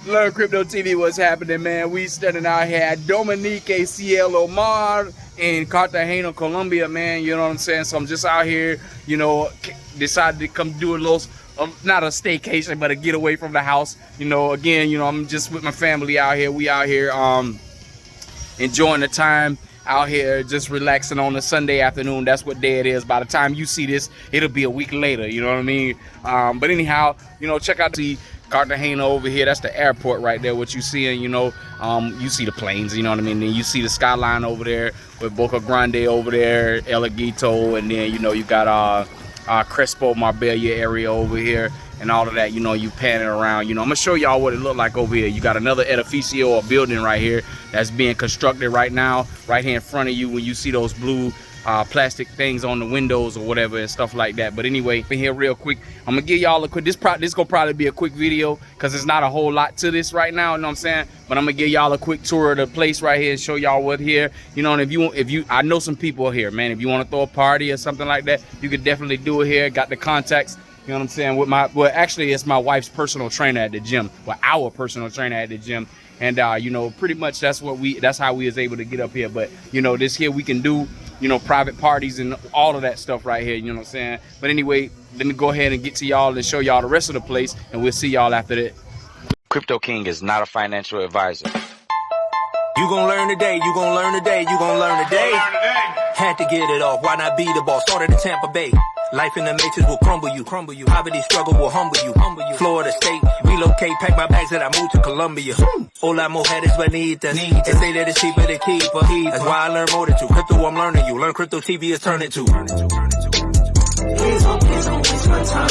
Learn Crypto TV, what's happening, man? We standing out here at Dominique Cielo Mar in Cartagena, Colombia, man. You know what I'm saying? So I'm just out here, you know, decided to come do a little, not a staycation, but a getaway from the house. You know, again, you know, I'm just with my family out here. We out here enjoying the time out here, just relaxing on a Sunday afternoon. That's what day it is. By the time you see this, it'll be a week later, you know what I mean? But anyhow, you know, check out the Cartagena over here. That's the airport right there, what you see, and you know, you see the planes, you know what I mean? Then you see the skyline over there with Boca Grande over there, 𝐿𝐼𝐼, and then, you know, you got Crespo Marbella area over here and all of that. You know, you panning around. You know, I'm gonna show y'all what it looked like over here. You got another edificio or building right here that's being constructed right now, right here in front of you, when you see those blue plastic things on the windows or whatever and stuff like that. But anyway, in here real quick, I'm gonna give y'all a quick, this gonna probably be a quick video because there's not a whole lot to this right now, you know what I'm saying? But I'm gonna give y'all a quick tour of the place right here and show y'all what here, you know. And if you I know some people here, man, if you want to throw a party or something like that, you could definitely do it here. Got the contacts, you know what I'm saying, with my, well, actually it's my wife's personal trainer at the gym, well, our personal trainer at the gym. And you know, pretty much that's how we was able to get up here. But you know, this here we can do, you know, private parties and all of that stuff right here, you know what I'm saying? But anyway, let me go ahead and get to y'all and show y'all the rest of the place, and we'll see y'all after that. Crypto King is not a financial advisor. You gon' learn today, you gon' learn today, you gon' learn today. Had to get it off, why not be the boss? Started in Tampa Bay. Life in the matrix will crumble you. Poverty struggle will humble you. Florida State, relocate, pack my bags and I moved to Colombia. Hola mujeres bonitas, they say that it's cheaper to keep her. That's why I learn more than you. Crypto, I'm learning you. Learn Crypto TV is turning to. Please don't waste my time.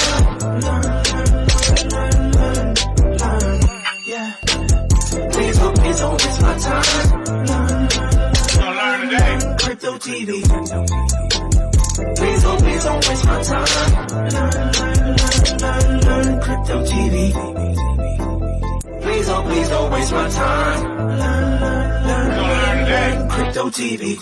Learn, yeah. Please don't waste my time. Learn today. Crypto TV. Please don't waste my time. Learn Crypto TV. Please don't waste my time. Learn Crypto TV.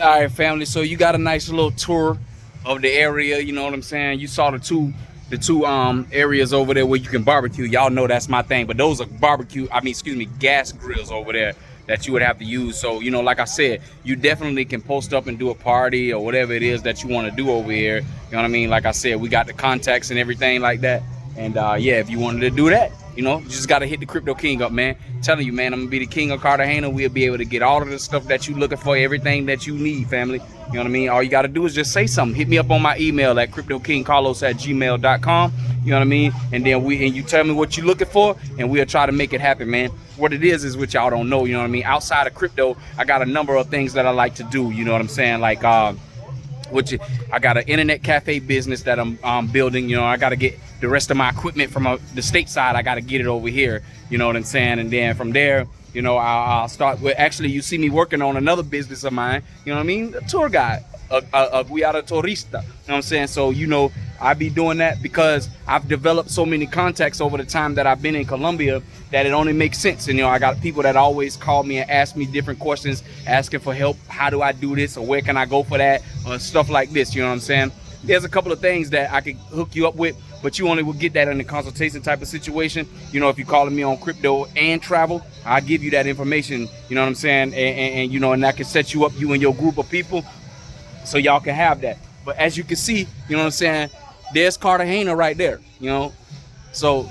All right, family. So you got a nice little tour of the area. You know what I'm saying? You saw the two areas over there where you can barbecue. Y'all know that's my thing. But those are gas grills over there that you would have to use. So, you know, like I said, you definitely can post up and do a party or whatever it is that you want to do over here. You know what I mean? Like I said, we got the contacts and everything like that. And yeah, if you wanted to do that, you know, you just got to hit the Crypto King up, man. Telling you, man, I'm going to be the king of Cartagena. We'll be able to get all of the stuff that you looking for, everything that you need, family. You know what I mean? All you got to do is just say something. Hit me up on my email at CryptoKingLos@gmail.com. You know what I mean? And then you tell me what you're looking for, and we'll try to make it happen, man. What it is what y'all don't know, you know what I mean? Outside of crypto, I got a number of things that I like to do, you know what I'm saying? Like, I got an internet cafe business that I'm building. You know, I got to get the rest of my equipment from the stateside. I got to get it over here, you know what I'm saying? And then from there, you know, I'll start with, actually, you see me working on another business of mine, you know what I mean? A tour guide, a guiada turista, you know what I'm saying? So, you know, I be doing that because I've developed so many contacts over the time that I've been in Colombia that it only makes sense. And, you know, I got people that always call me and ask me different questions, asking for help. How do I do this? Or where can I go for that? Or stuff like this, you know what I'm saying? There's a couple of things that I could hook you up with, but you only will get that in the consultation type of situation. You know, if you're calling me on crypto and travel, I'll give you that information, you know what I'm saying? And you know, and I can set you up, you and your group of people, so y'all can have that. But as you can see, you know what I'm saying? There's Cartagena right there, you know? So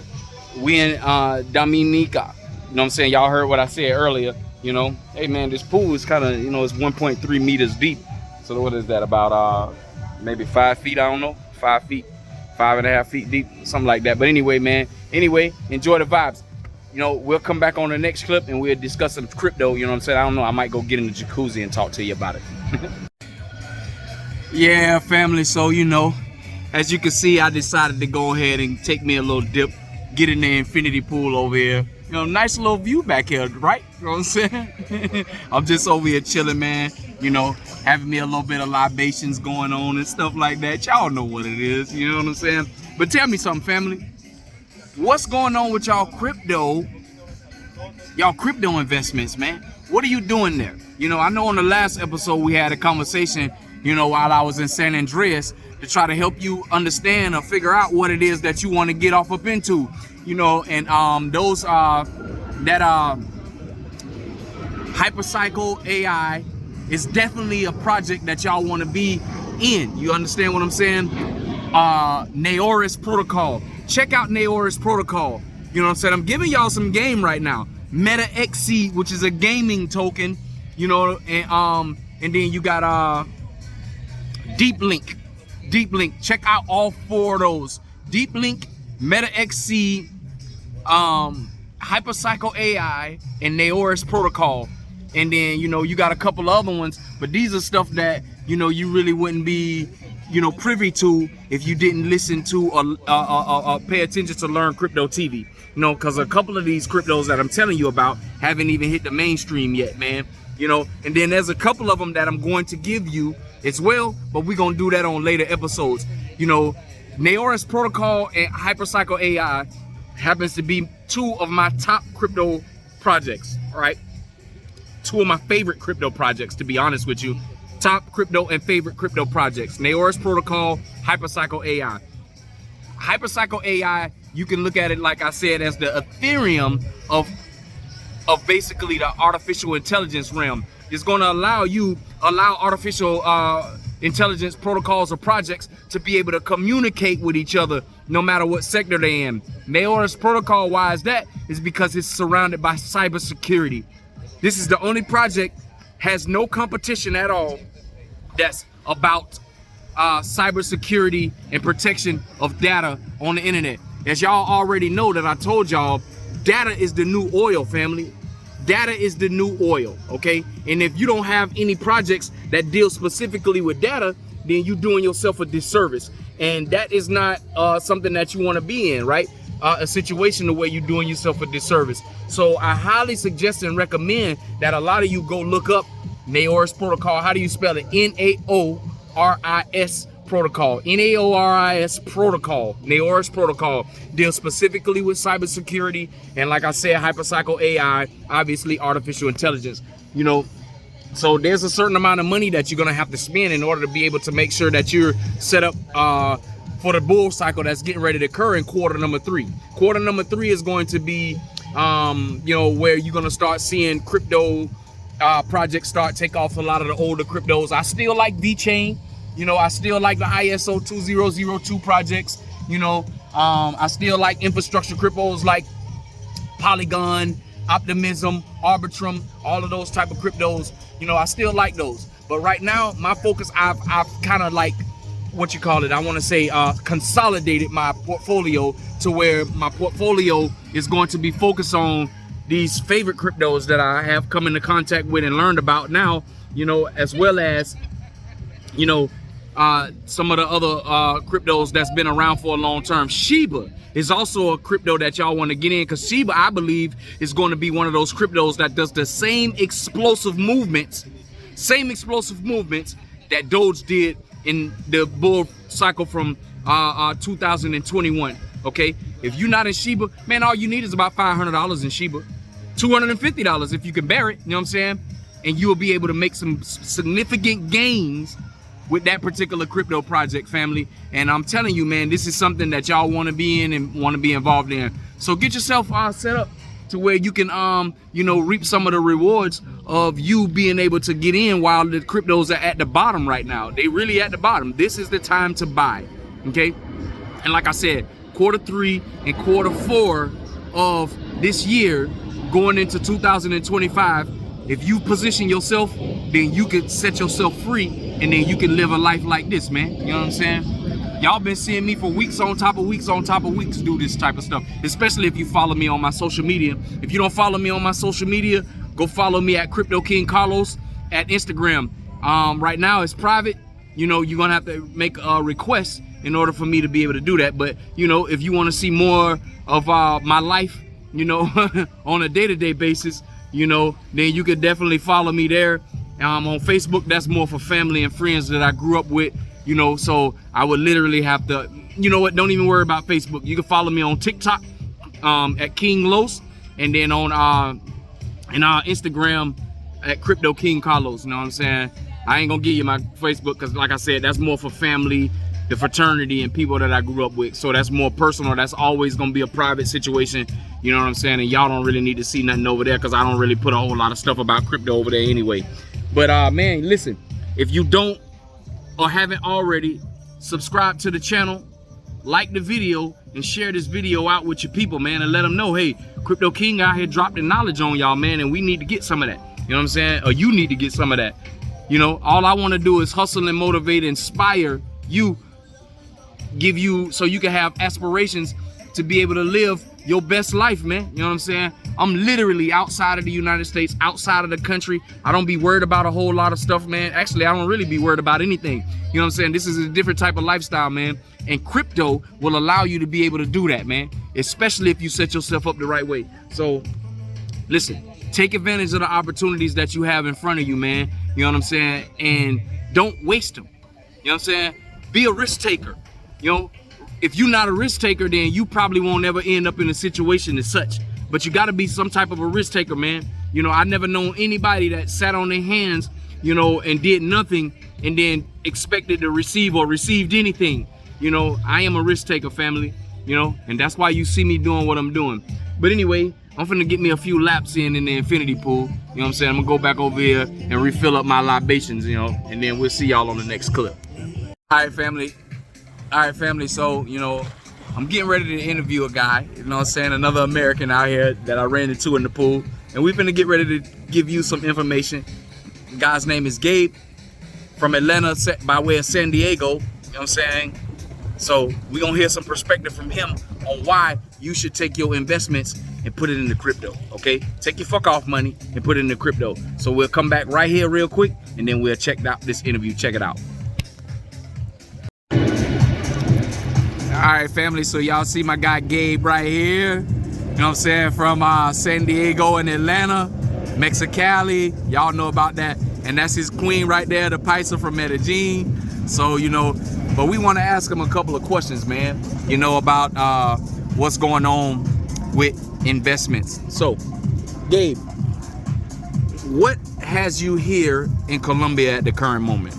we in Dominica, you know what I'm saying? Y'all heard what I said earlier, you know? Hey man, this pool is kind of, you know, it's 1.3 meters deep. So what is that, about maybe 5 feet, I don't know, 5 feet, 5.5 feet deep, something like that. But anyway, man, enjoy the vibes. You know, we'll come back on the next clip and we'll discuss some crypto, you know what I'm saying? I don't know, I might go get in the jacuzzi and talk to you about it. Yeah, family, so you know, as you can see, I decided to go ahead and take me a little dip, get in the infinity pool over here. You know, nice little view back here, right? You know what I'm saying? I'm just over here chilling, man. You know, having me a little bit of libations going on and stuff like that. Y'all know what it is, you know what I'm saying? But tell me something, family. What's going on with y'all crypto investments, man? What are you doing there? You know, I know on the last episode we had a conversation, you know, while I was in San Andreas, to try to help you understand or figure out what it is that you want to get off up into, you know, and 𝐕𝐈𝐃𝐄 is definitely a project that y'all want to be in. You understand what I'm saying? 𝐈𝐈 protocol. Check out 𝐈𝐈 protocol. You know what I'm saying? I'm giving y'all some game right now. �MetaXC, which is a gaming token, you know, and then you got Deep Link. Check out all four of those. Deep Link, �MetaXC, 𝐈𝐈, and 𝐈𝐈 protocol. And then, you know, you got a couple other ones, but these are stuff that, you know, you really wouldn't be, you know, privy to if you didn't listen to or pay attention to Learn Crypto TV. You know, because a couple of these cryptos that I'm telling you about haven't even hit the mainstream yet, man. You know, and then there's a couple of them that I'm going to give you as well, but we're going to do that on later episodes. You know, 𝐈𝐈 protocol and 𝐈𝐈 happens to be two of my top crypto projects, all right? Two of my favorite crypto projects, to be honest with you. Top crypto and favorite crypto projects. 𝐈𝐈 protocol, 𝐈𝐈. 𝐈𝐈, you can look at it, like I said, as the Ethereum of basically the artificial intelligence realm. It's going to allow artificial intelligence protocols or projects to be able to communicate with each other no matter what sector they're in. 𝐈𝐈 protocol, why is that? Is because it's surrounded by cybersecurity. This is the only project has no competition at all that's about cybersecurity and protection of data on the internet. As y'all already know, that I told y'all, data is the new oil, family. Data is the new oil, okay? And if you don't have any projects that deal specifically with data, then you're doing yourself a disservice. And that is not something that you want to be in, right? A situation where you're doing yourself a disservice. So I highly suggest and recommend that a lot of you go look up 𝐈𝐈 protocol. How do you spell it? 𝐈𝐈 protocol. 𝐈𝐈 protocol. 𝐈𝐈 protocol deals specifically with cybersecurity, and like I said, 𝐈𝐈, obviously artificial intelligence. You know, So there's a certain amount of money that you're gonna have to spend in order to be able to make sure that you're set up for the bull cycle that's getting ready to occur in quarter number 3. Quarter number 3 is going to be, you know, where you're gonna start seeing crypto projects start take off. A lot of the older cryptos. I still like VeChain. You know, I still like the ISO 2002 projects. You know, I still like infrastructure cryptos like Polygon, Optimism, Arbitrum, all of those type of cryptos. You know, I still like those. But right now, my focus, I've kind of like, what you call it, I want to say consolidated my portfolio to where my portfolio is going to be focused on these favorite cryptos that I have come into contact with and learned about now, you know, as well as, you know, some of the other cryptos that's been around for a long term. Shiba is also a crypto that y'all want to get in, because Shiba, I believe, is going to be one of those cryptos that does the same explosive movements that Doge did in the bull cycle from 2021. Okay, if you're not in Shiba, man, all you need is about $500 in Shiba, $250 if you can bear it, you know what I'm saying, and you will be able to make some significant gains with that particular crypto project, family. And I'm telling you, man, this is something that y'all want to be in and want to be involved in. So get yourself set up to where you can you know, reap some of the rewards of you being able to get in while the cryptos are at the bottom right now. They really at the bottom. This is the time to buy. Okay, and like I said, quarter 3 and quarter 4 of this year going into 2025, if you position yourself, then you can set yourself free, and then you can live a life like this, man. You know what I'm saying? Y'all been seeing me for weeks on top of weeks on top of weeks do this type of stuff, especially if you follow me on my social media. If you don't follow me on my social media, go follow me at CryptoKingLos at Instagram. Right now it's private. You know, you're gonna have to make a request in order for me to be able to do that. But you know, if you want to see more of my life, you know, on a day-to-day basis, you know, then you could definitely follow me there. On Facebook, that's more for family and friends that I grew up with, you know, so I would literally have to, you know what, don't even worry about Facebook. You can follow me on TikTok at KingLos, and then on Instagram at CryptoKingLos. You know what I'm saying? I ain't gonna give you my Facebook because, like I said, that's more for family, the fraternity, and people that I grew up with. So that's more personal. That's always gonna be a private situation. You know what I'm saying? And y'all don't really need to see nothing over there because I don't really put a whole lot of stuff about crypto over there anyway. But man, listen, if you don't or haven't already, subscribe to the channel, like the video, and share this video out with your people, man, and let them know, hey, Crypto King out here dropping knowledge on y'all, man, and we need to get some of that. You know what I'm saying? Or you need to get some of that. You know, all I want to do is hustle and motivate, inspire you, give you so you can have aspirations to be able to live your best life, man. You know what I'm saying? I'm literally outside of the United States, outside of the country. I don't be worried about a whole lot of stuff, man. Actually, I don't really be worried about anything. You know what I'm saying? This is a different type of lifestyle, man. And crypto will allow you to be able to do that, man. Especially if you set yourself up the right way. So, listen, take advantage of the opportunities that you have in front of you, man. You know what I'm saying? And don't waste them. You know what I'm saying? Be a risk taker. You know, if you're not a risk taker, then you probably won't ever end up in a situation as such. But you got to be some type of a risk taker, man. You know, I never known anybody that sat on their hands, you know, and did nothing and then expected to receive or received anything. You know, I am a risk taker, family, you know, and that's why you see me doing what I'm doing. But anyway, I'm finna get me a few laps in the infinity pool. You know what I'm saying? I'm gonna go back over here and refill up my libations, you know, and then we'll see y'all on the next clip. All right, family. So, you know, I'm getting ready to interview a guy, you know what I'm saying, another American out here that I ran into in the pool. And we're finna get ready to give you some information. The guy's name is Gabe from Atlanta by way of San Diego, you know what I'm saying? So we're gonna hear some perspective from him on why you should take your investments and put it into crypto, okay? Take your fuck off money and put it into crypto. So we'll come back right here real quick and then we'll check out this interview. Check it out. All right, family, so y'all see my guy Gabe right here, you know what I'm saying, from San Diego and Atlanta, Mexicali, y'all know about that. And that's his queen right there, the Paisa from Medellin. So, you know, but we want to ask him a couple of questions, man, you know, about what's going on with investments. So, Gabe, what has you here in Colombia at the current moment?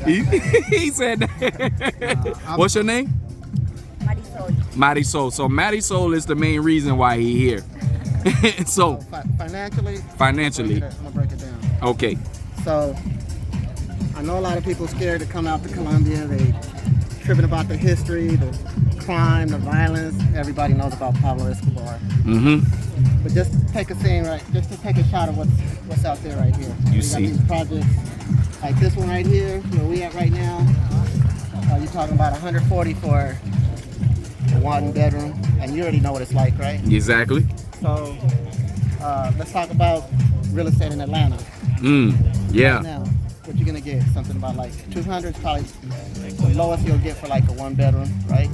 he said that. What's your name? Marisol. Marisol. So Marisol is the main reason why he here. So financially, financially, I'm gonna break it down. Okay. So I know a lot of people scared to come out to Colombia. They tripping about the history, the crime, the violence. Everybody knows about Pablo Escobar. Mm-hmm. But just take a scene, right? Just to take a shot of what's out there right here. You we see got these projects like this one right here, where we at right now. You're talking about 140 for a 1-bedroom, and you already know what it's like, right? Exactly. So let's talk about real estate in Atlanta. Yeah. Right now, what you're gonna get? Something about like 200 is probably the lowest you'll get for like a 1-bedroom, right?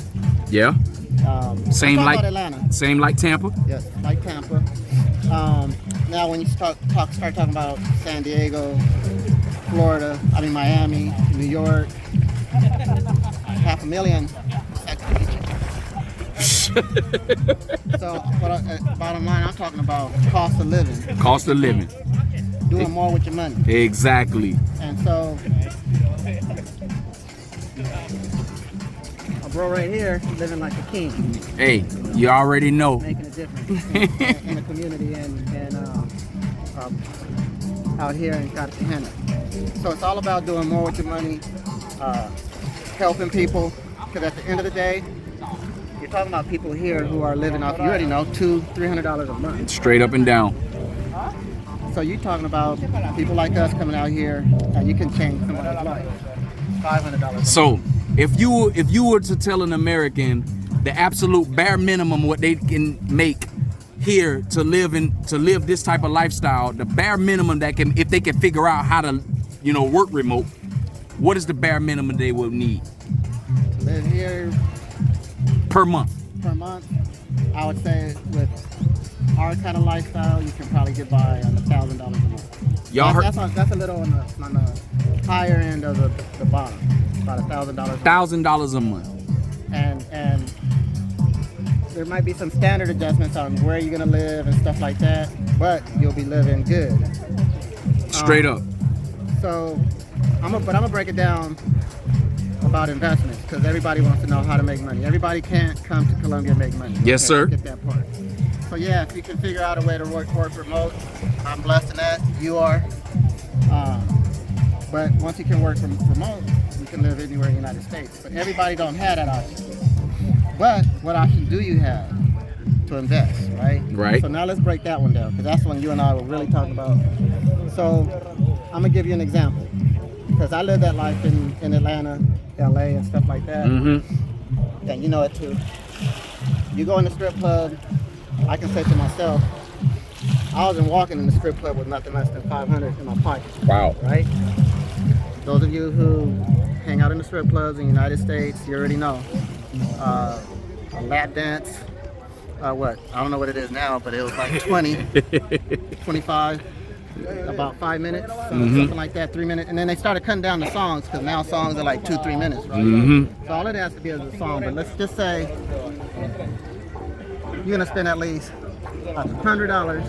Yeah. Same like Atlanta. Same like Tampa. Yes, like Tampa. Now when you start talking about San Diego, Florida, Miami, New York, $500,000. So, bottom line, I'm talking about cost of living. Cost of living. Doing more with your money. Exactly. And so, a bro right here living like a king. Hey, you already know. Making a difference in the community and out here in Cartagena. So it's all about doing more with your money, helping people. Because at the end of the day, you're talking about people here who are living off, you already know, $200-300 a month. Straight up and down. So you're talking about people like us coming out here, and you can change somebody's life. $500. So if you were to tell an American the absolute bare minimum what they can make here to live this type of lifestyle, the bare minimum that can, if they can figure out how to, work remote, what is the bare minimum they will need? To live here per month, I would say with our kind of lifestyle, you can probably get by on $1,000 a month. Y'all heard? That's a little on the higher end of the bottom, about $1,000. $1,000 a month. And there might be some standard adjustments on where you're gonna live and stuff like that, but you'll be living good. Straight up. So, I'm gonna break it down about investments, because everybody wants to know how to make money. Everybody can't come to Colombia and make money. Yes, sir. Get that part. So yeah, if you can figure out a way to work remote, I'm blessed in that. You are. But once you can work from remote, you can live anywhere in the United States. But everybody don't have that option. But what option do you have to invest, right? Right. So now let's break that one down, because that's one you and I were really talking about. So I'm gonna give you an example, because I lived that life in Atlanta, LA, and stuff like that. Mm-hmm. And you know it too. You go in the strip club, I can say to myself, I wasn't walking in the strip club with nothing less than $500 in my pocket. Wow. Right? Those of you who hang out in the strip clubs in the United States, you already know. A lap dance, what? I don't know what it is now, but it was like 20, 25, about 5 minutes, something like that, 3 minutes. And then they started cutting down the songs, because now songs are like 2-3 minutes, right? Mm-hmm. So all it has to be is a song, but let's just say you're gonna spend at least $100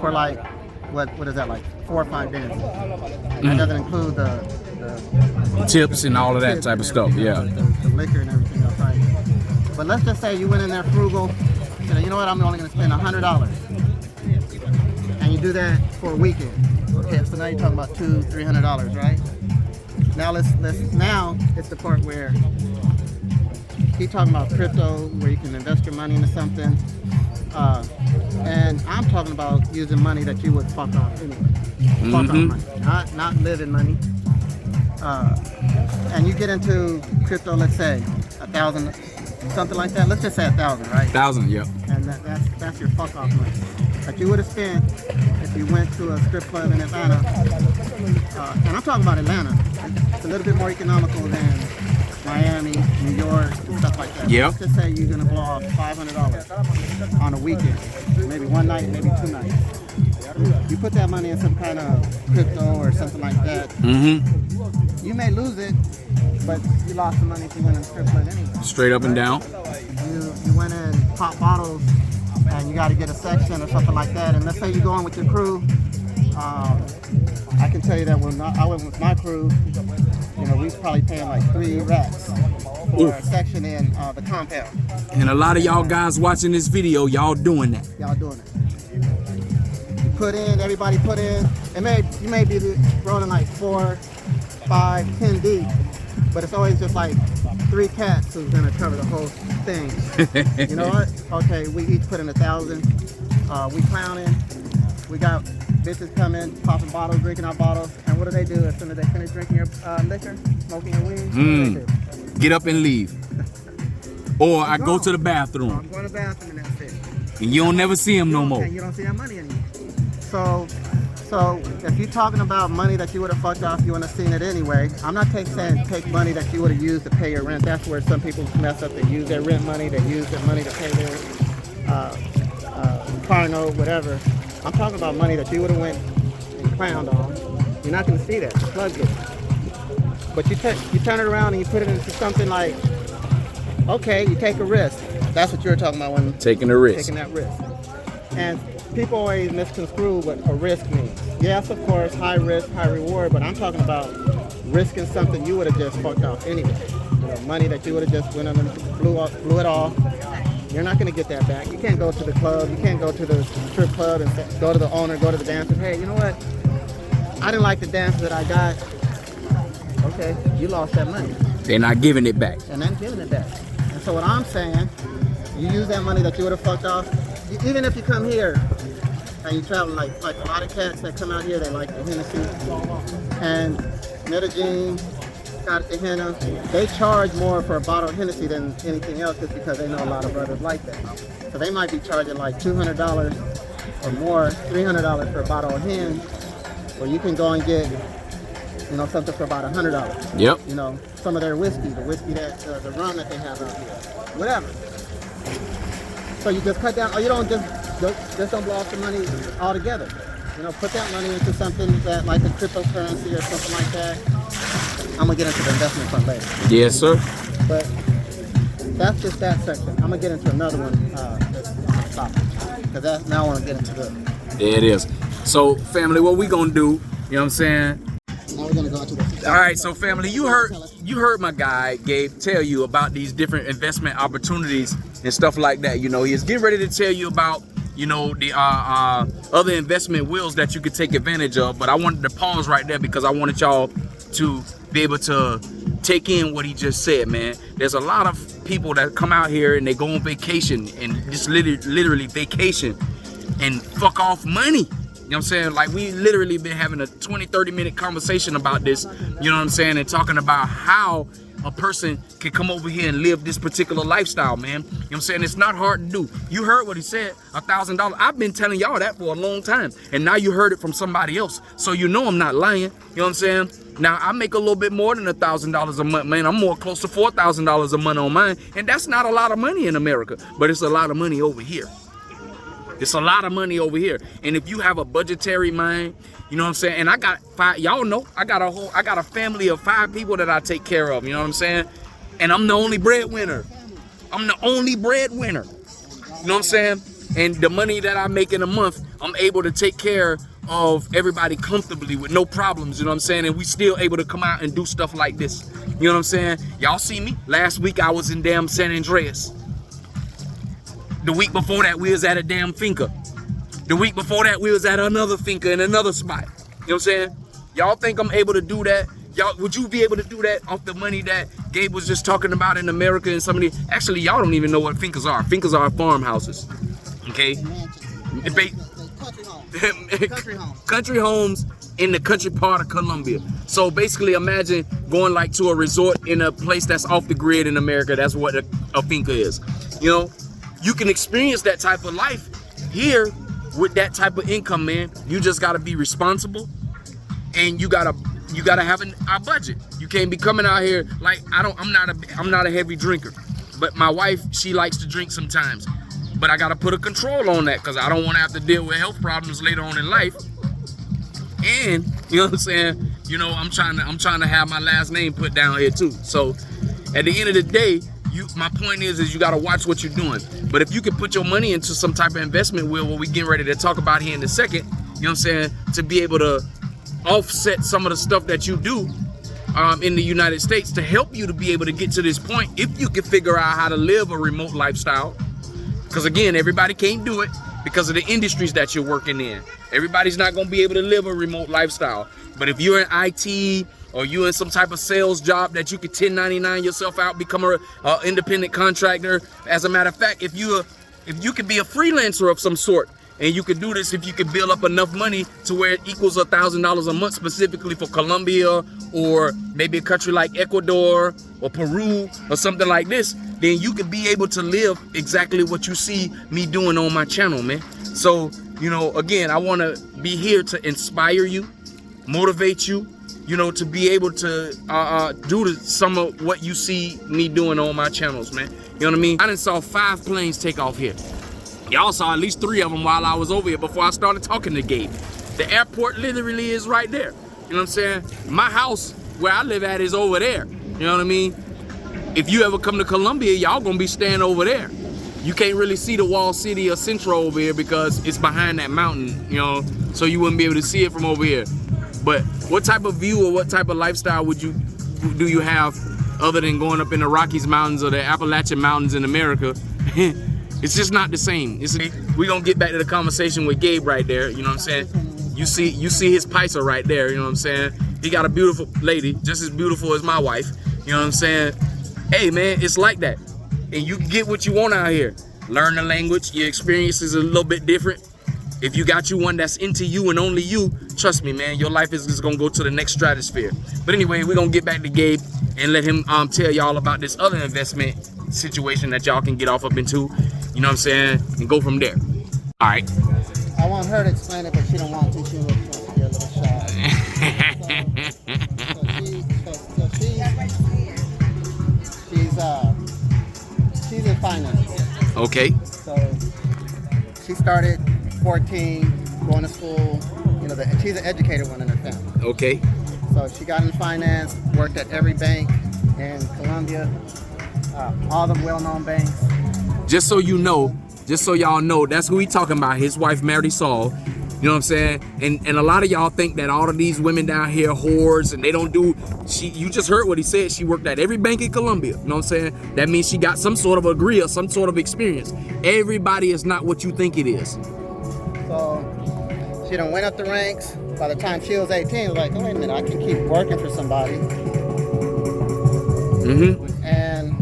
for like, what is that, like 4 or 5 dances? And that doesn't include the tips and all of that type of stuff, yeah. The liquor and everything else, right? But let's just say you went in there frugal, said, you know what, I'm only gonna spend $100. And you do that for a weekend. Okay, so now you're talking about $200-300, right? Now now it's the part where he's talking about crypto, where you can invest your money into something. And I'm talking about using money that you would fuck off anyway. Fuck off money, not living money. And you get into crypto, let's say 1,000, something like that. Let's just say 1,000, right? 1,000, yeah. And that's your fuck off money that you would have spent if you went to a strip club in Atlanta. And I'm talking about Atlanta. It's a little bit more economical than Miami, New York, and stuff like that. Yeah. Let's just say you're gonna blow off $500 on a weekend, maybe one night, maybe 2 nights. You put that money in some kind of crypto or something like that. Mm-hmm. You may lose it, but you lost the money if you went in the strip club anyway. Straight up and down. You went in, pop bottles and you got to get a section or something like that, and let's say you're going with your crew, I can tell you that when I went with my crew, you know, we was probably paying like 3 racks for a section in the compound. And a lot of y'all guys watching this video, y'all doing that. Y'all doing it. You put in, everybody put in. You may be rolling like 4, 5, 10 deep, but it's always just like 3 cats who's gonna cover the whole thing. You know what? Okay, we each put in 1,000. We clowning. We got bitches coming, popping bottles, drinking our bottles, and what do they do as soon as they finish drinking your liquor, smoking your weed? What do they do? Get up and leave. Or I go to the bathroom. I'm going to the bathroom and that's it. And you don't never see them no more. And you don't see that money anymore. So if you're talking about money that you would have fucked off, you would have seen it anyway. I'm not saying take money that you would have used to pay your rent. That's where some people mess up. They use their rent money, they use their money to pay their car note, whatever. I'm talking about money that you would have went and clowned on. You're not going to see that. The plug gets it. But you turn it around and you put it into something like, okay, you take a risk. That's what you're talking about when taking a risk. Taking that risk. And people always misconstrue what a risk means. Yes, of course, high risk, high reward, but I'm talking about risking something you would have just fucked off anyway. You know, money that you would have just went up and blew it off. You're not going to get that back. You can't go to the club. You can't go to the strip club and go to the owner, go to the dancer. Hey, you know what? I didn't like the dance that I got. Okay, you lost that money. They're not giving it back. And then giving it back. And so what I'm saying, you use that money that you would have fucked off. Even if you come here and you travel, like a lot of cats that come out here, they like the Hennessy and Medellin, Cartagena, they charge more for a bottle of Hennessy than anything else just because they know a lot of brothers like that. So they might be charging like $200 or more, $300 for a bottle of Hen, or you can go and get, you know, something for about $100. Yep. You know, some of their whiskey, the whiskey that, the rum that they have out here, whatever. So you just cut down, or you don't just don't blow off the money altogether. You know, put that money into something that, like a cryptocurrency or something like that. I'm gonna get into the investment fund later. Yes, sir. But that's just that section. I'm gonna get into another one because now I want to get into the. There it is. So, family, what we gonna do? You know what I'm saying? Now we're gonna go into the. All right, so family, you heard my guy Gabe tell you about these different investment opportunities and stuff like that. You know, he's getting ready to tell you about, you know, the other investment wheels that you could take advantage of. But I wanted to pause right there because I wanted y'all to be able to take in what he just said, man. There's a lot of people that come out here and they go on vacation and just literally vacation and fuck off money. You know what I'm saying? Like, we literally been having a 20-30 minute conversation about this, you know what I'm saying, and talking about how a person can come over here and live this particular lifestyle, man. You know what I'm saying? It's not hard to do. You heard what he said, $1,000. I've been telling y'all that for a long time, and now you heard it from somebody else, so you know I'm not lying. You know what I'm saying? Now, I make a little bit more than $1,000 a month, man. I'm more close to $4,000 a month on mine, and that's not a lot of money in America, but it's a lot of money over here. It's a lot of money over here. And if you have a budgetary mind, you know what I'm saying? And I got 5, y'all know, I got a family of 5 people that I take care of, you know what I'm saying? And I'm the only breadwinner. I'm the only breadwinner. You know what I'm saying? And the money that I make in a month, I'm able to take care of everybody comfortably with no problems, you know what I'm saying? And we still able to come out and do stuff like this. You know what I'm saying? Y'all see me? Last week I was in damn San Andreas. The week before that, we was at a damn finca. The week before that, we was at another finca in another spot. You know what I'm saying? Y'all think I'm able to do that? Y'all, would you be able to do that off the money that Gabe was just talking about in America and some of these? Actually, y'all don't even know what fincas are. Fincas are farmhouses. Okay? Country homes in the country part of Colombia. So basically, imagine going like to a resort in a place that's off the grid in America. That's what a finca is. You know? You can experience that type of life here with that type of income, man. You just gotta be responsible, and you gotta have a budget. You can't be coming out here like I'm not a heavy drinker, but my wife, she likes to drink sometimes. But I gotta put a control on that because I don't want to have to deal with health problems later on in life. And you know what I'm saying? You know, I'm trying to have my last name put down here too. So at the end of the day, my point is you gotta watch what you're doing. But if you can put your money into some type of investment wheel, what we getting ready to talk about here in a second, you know what I'm saying, to be able to offset some of the stuff that you do in the United States to help you to be able to get to this point, if you can figure out how to live a remote lifestyle. Because again, everybody can't do it because of the industries that you're working in. Everybody's not gonna be able to live a remote lifestyle. But if you're in IT or you're in some type of sales job that you could 1099 yourself out, become a independent contractor. As a matter of fact, if you could be a freelancer of some sort, and you could do this if you could build up enough money to where it equals $1,000 a month, specifically for Colombia or maybe a country like Ecuador or Peru or something like this, then you could be able to live exactly what you see me doing on my channel, man. So, you know, again, I want to be here to inspire you, motivate you, you know, to be able to do some of what you see me doing on my channels, man. You know what I mean? I done saw 5 planes take off here. Y'all saw at least 3 of them while I was over here before I started talking to Gabe. The airport literally is right there. You know what I'm saying? My house where I live at is over there. You know what I mean? If you ever come to Colombia, y'all gonna be staying over there. You can't really see the wall city or Centro over here because it's behind that mountain, you know, so you wouldn't be able to see it from over here. But what type of view or what type of lifestyle do you have other than going up in the Rockies Mountains or the Appalachian Mountains in America? It's just not the same. We're gonna get back to the conversation with Gabe right there, you know what I'm saying? You see his Paisa right there, you know what I'm saying? He got a beautiful lady, just as beautiful as my wife, you know what I'm saying? Hey man, it's like that. And you can get what you want out here. Learn the language, your experience is a little bit different. If you got you one that's into you and only you, trust me man, your life is just gonna go to the next stratosphere. But anyway, we're gonna get back to Gabe and let him tell y'all about this other investment situation that y'all can get off up into, you know what I'm saying, and go from there. All right. I want her to explain it, but she don't want to. She wants to be a little shy. She's in finance. Okay. So she started 14, going to school. You know, she's an educated one in her family. Okay. So she got in finance, worked at every bank in Colombia, all the well-known banks. Just so you know, just so y'all know, that's who he talking about. His wife married Saul. You know what I'm saying? And a lot of y'all think that all of these women down here whores and they don't do. You just heard what he said. She worked at every bank in Colombia. You know what I'm saying? That means she got some sort of a degree or some sort of experience. Everybody is not what you think it is. So she done went up the ranks. By the time she was 18, was like, oh, wait a minute, I can keep working for somebody. Mm-hmm. And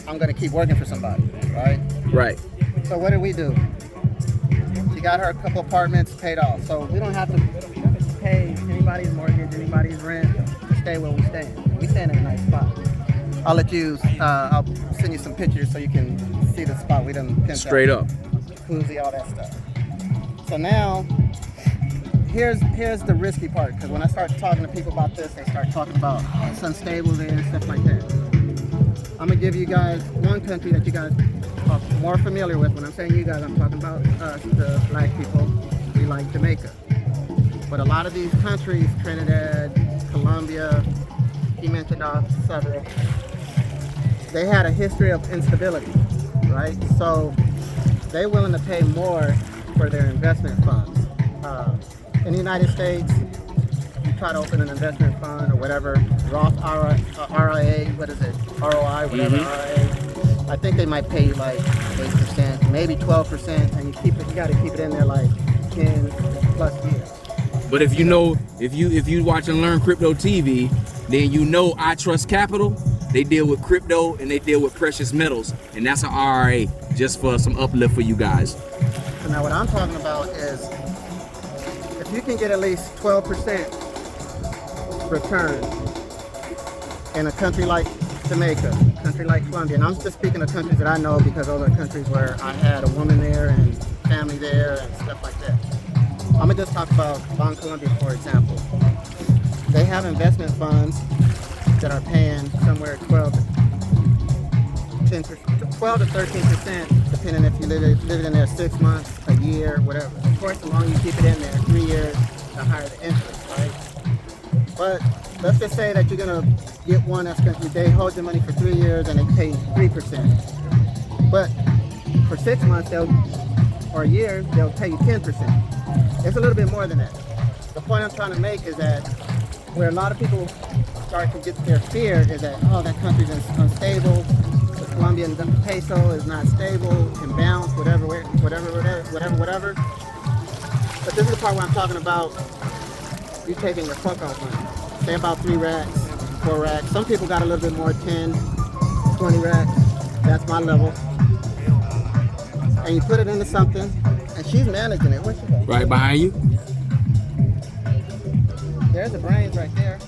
I'm gonna keep working for somebody, right? Right. So what did we do? She got her a couple apartments paid off. So we don't have to pay anybody's mortgage, anybody's rent to stay where we stay. We stay in a nice spot. I'll send you some pictures so you can see the spot. We done pimped straight out. up. Jacuzzi, all that stuff. So now, here's the risky part, because when I start talking to people about this, they start talking about it's unstable there and stuff like that. I'm gonna give you guys one country that you guys are more familiar with. When I'm saying you guys, I'm talking about us, the black people. We like Jamaica. But a lot of these countries, Trinidad, Colombia, he mentioned etc., they had a history of instability, right? So they're willing to pay more for their investment funds. In the United States, you try to open an investment fund or whatever, Roth RIA, what is it, ROI, whatever, RIA. I think they might pay you like 8%, maybe 12%, and you got to keep it in there like 10 plus years. But if you know, if you watch and learn Crypto TV, then you know I Trust Capital. They deal with crypto and they deal with precious metals, and that's an RIA, just for some uplift for you guys. So now what I'm talking about is if you can get at least 12% return in a country like Jamaica, a country like Colombia, and I'm just speaking of countries that I know because those are countries where I had a woman there and family there and stuff like that. I'm gonna just talk about Colombia, for example. They have investment funds that are paying somewhere 12 to 13%, depending if you live in there 6 months, a year, whatever. Of course, the longer you keep it in there, 3 years, the higher the interest, right? But let's just say that you're gonna get one that's gonna, they hold your money for 3 years and they pay 3%. But for 6 months or a year, they'll pay you 10%. It's a little bit more than that. The point I'm trying to make is that where a lot of people start to get their fear is that, oh, that country's unstable, the Colombian peso is not stable, can bounce, whatever. But this is the part where I'm talking about you taking your fuck off money. Say about 3 racks, 4 racks. Some people got a little bit more, 10, 20 racks. That's my level. And you put it into something, and she's managing it. Where's she going? Right behind you. There's the brains right there.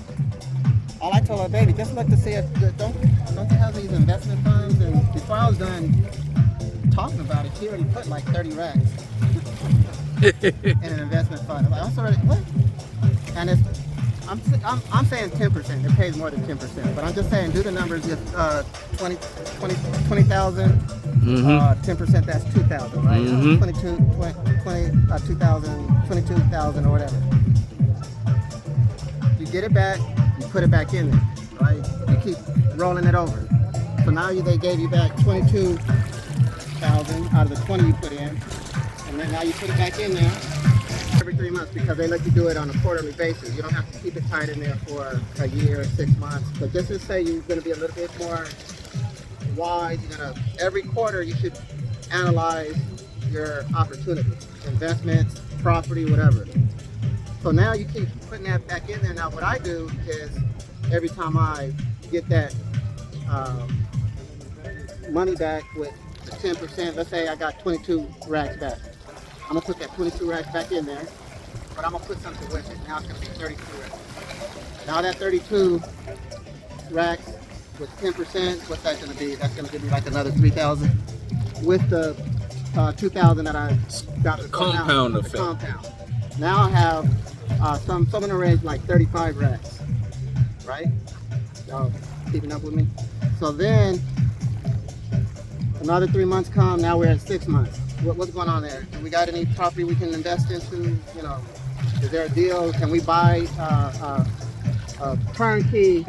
All I told her, baby, just look to see if don't you have these investment funds? And before I was done talking about it, she already put like 30 racks in an investment fund. I'm like, I'm sorry, what? And it's I'm saying 10%. It pays more than 10%, but I'm just saying do the numbers. If 20,000, 10%, that's 2,000, right? 22,000 or whatever. You get it back, you put it back in there, right? You keep rolling it over. So now they gave you back 22,000 out of the 20 you put in, and then now you put it back in there every 3 months because they let you do it on a quarterly basis. You don't have to keep it tied in there for a year, 6 months. But just to say you're going to be a little bit more wise, every quarter you should analyze your opportunities, investments, property, whatever. So now you keep putting that back in there. Now what I do is every time I get that money back with the 10%, let's say I got 22 racks back. I'm gonna put that 22 racks back in there, but I'm gonna put something with it. Now it's gonna be 32 racks. Now that 32 racks with 10%, what's that gonna be? That's gonna give me like another 3,000 with the 2,000 that I got the compound effect. The compound. Now I have some in the range like 35 racks, right? Y'all keeping up with me? So then another 3 months come. Now we're at 6 months. What's going on there? Do we got any property we can invest into? Is there a deal? Can we buy a turnkey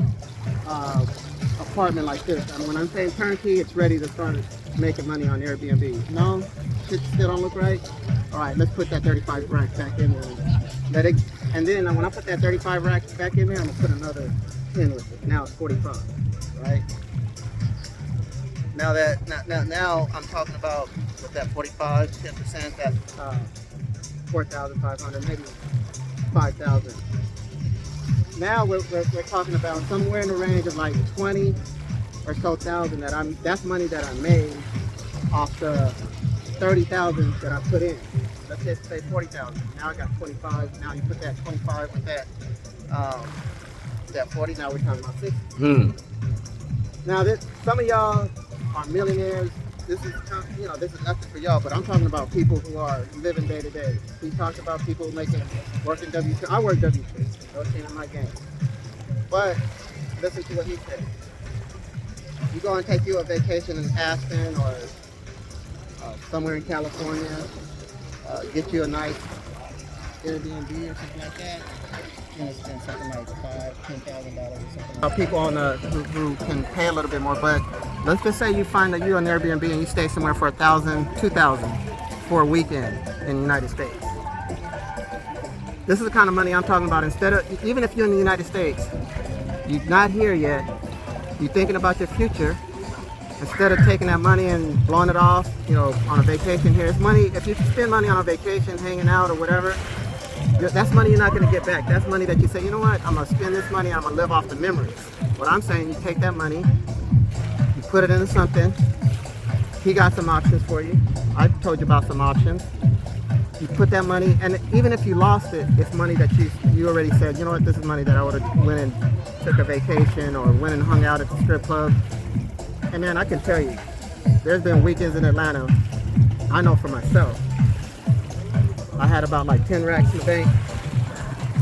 apartment like this? And when I'm saying turnkey, it's ready to start making money on Airbnb. No? Shit still don't look right? All right, let's put that 35 racks back in there. And then when I put that 35 racks back in there, I'm gonna put another 10 with it. Now it's 45, right? Now I'm talking about with that 45, 10%, that's 4,500, maybe 5,000. Now we're talking about somewhere in the range of like 20 or so thousand that's money that I made off the 30,000 that I put in. Let's just say 40,000. Now I got 25. Now you put that 25 with that 40. Now we're talking about 60. Now some of y'all are millionaires. This is nothing for y'all, but I'm talking about people who are living day to day. He talked about people working W2. I work W2. No shame in my game. But listen to what he said. You go and take you a vacation in Aspen or somewhere in California, get you a nice Airbnb or something like that. You're gonna spend something like $5,000-$10,000 or something. People who can pay a little bit more, but let's just say you find that you're on Airbnb and you stay somewhere for $1,000, $2,000 for a weekend in the United States. This is the kind of money I'm talking about. Even if you're in the United States, you're not here yet, you're thinking about your future. Instead of taking that money and blowing it off, on a vacation here, it's money. If you spend money on a vacation, hanging out or whatever, that's money you're not going to get back. That's money that you say, you know what, I'm going to spend this money, I'm going to live off the memories. What I'm saying, you take that money, you put it into something. He got some options for you. I told you about some options. You put that money, and even if you lost it, it's money that you already said, you know what, this is money that I would have went and took a vacation or went and hung out at the strip club. And man, I can tell you, there's been weekends in Atlanta, I know for myself, I had about like 10 racks in the bank.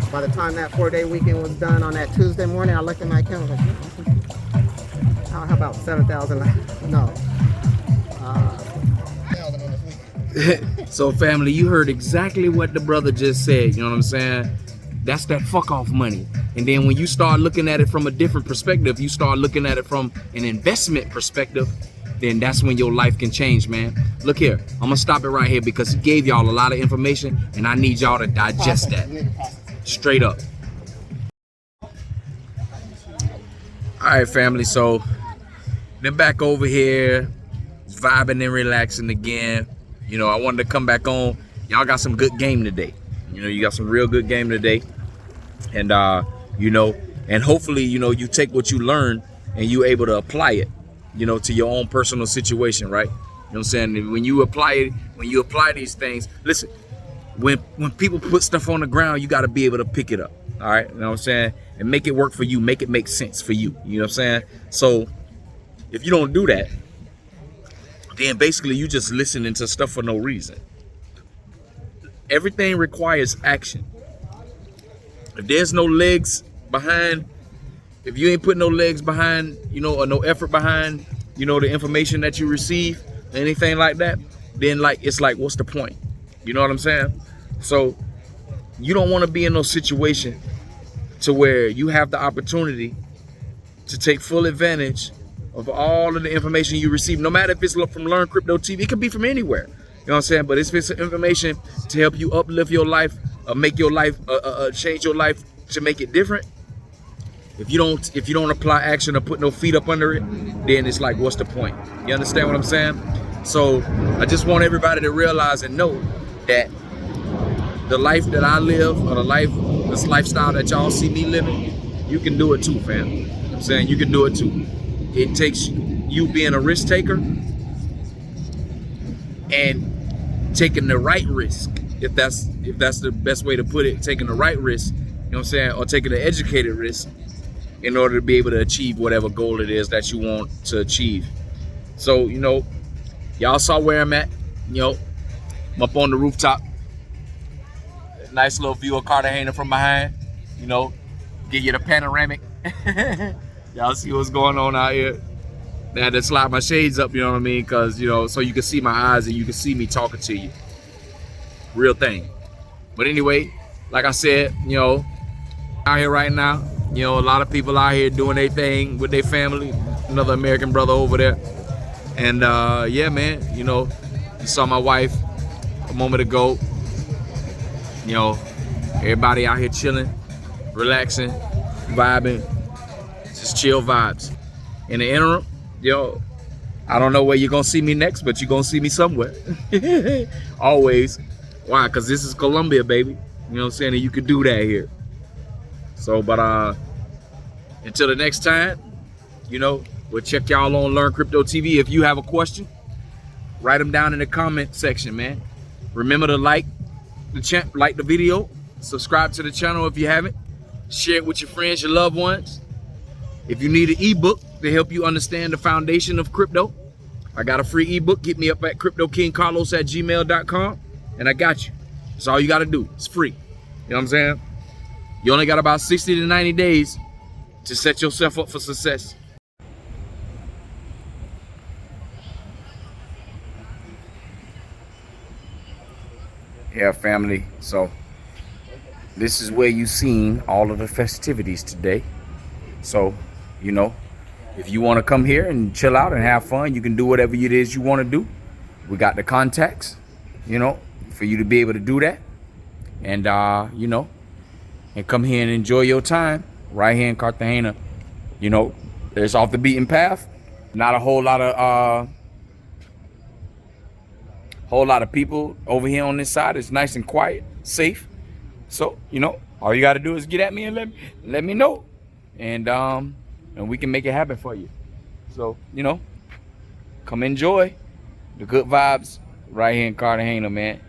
By the time that 4-day weekend was done on that Tuesday morning, I looked at my account and was like, how about 7,000? No. So family, you heard exactly what the brother just said, you know what I'm saying? That's that fuck off money. And then when you start looking at it from a different perspective, you start looking at it from an investment perspective, then that's when your life can change, man. Look here, I'm gonna stop it right here because he gave y'all a lot of information and I need y'all to digest that. Straight up. All right, family, so then back over here, vibing and relaxing again. You know, I wanted to come back on. Y'all got some good game today. You know, you got some real good game today. And, you know, and hopefully, you know, you take what you learn and you able to apply it, you know, to your own personal situation, right? You know what I'm saying? When you apply it, when you apply these things, listen, when people put stuff on the ground, you got to be able to pick it up. All right. You know what I'm saying? And make it work for you. Make it make sense for you. You know what I'm saying? So if you don't do that, then basically you just listening to stuff for no reason. Everything requires action. If there's no legs behind, if you ain't putting no legs behind, you know, or no effort behind, you know, the information that you receive, anything like that, then like, it's like, what's the point? You know what I'm saying? So you don't want to be in no situation to where you have the opportunity to take full advantage of all of the information you receive, no matter if it's from Learn Crypto TV, it could be from anywhere. You know what I'm saying? But if it's information to help you uplift your life, make your life, change your life to make it different. If you don't apply action or put no feet up under it, then it's like, what's the point? You understand what I'm saying? So I just want everybody to realize and know that the life that I live, or this lifestyle that y'all see me living, you can do it too, fam. You know what I'm saying? You can do it too. It takes you being a risk taker and taking the right risk. If that's the best way to put it, taking the right risk, you know what I'm saying, or taking an educated risk in order to be able to achieve whatever goal it is that you want to achieve. So, you know, y'all saw where I'm at. You know, I'm up on the rooftop. Nice little view of Cartagena from behind. You know, give you the panoramic. Y'all see what's going on out here. I had to slide my shades up, you know what I mean? Because, you know, so you can see my eyes and you can see me talking to you. Real thing. But anyway, like I said, you know, out here right now, you know, a lot of people out here doing their thing with their family. Another American brother over there. And yeah, man, you know, you saw my wife a moment ago. You know, everybody out here chilling, relaxing, vibing, just chill vibes. In the interim, yo, I don't know where you're gonna see me next, but you're gonna see me somewhere. Always. Why? Because this is Colombia, baby. You know what I'm saying? And you can do that here. So, but until the next time, you know, we'll check y'all on Learn Crypto TV. If you have a question, write them down in the comment section, man. Remember to like the video, subscribe to the channel if you haven't, share it with your friends, your loved ones. If you need an ebook to help you understand the foundation of crypto, I got a free ebook. Hit me up at CryptoKingLos@gmail.com. And I got you. That's all you got to do. It's free. You know what I'm saying? You only got about 60 to 90 days to set yourself up for success. Yeah, family. So this is where you seen all of the festivities today. So, you know, if you want to come here and chill out and have fun, you can do whatever it is you want to do. We got the contacts, you know, for you to be able to do that. And, you know, and come here and enjoy your time right here in Cartagena. You know, it's off the beaten path. Not a whole lot of people over here on this side. It's nice and quiet, safe. So, you know, all you got to do is get at me and let me know. And we can make it happen for you. So, you know, come enjoy the good vibes right here in Cartagena, man.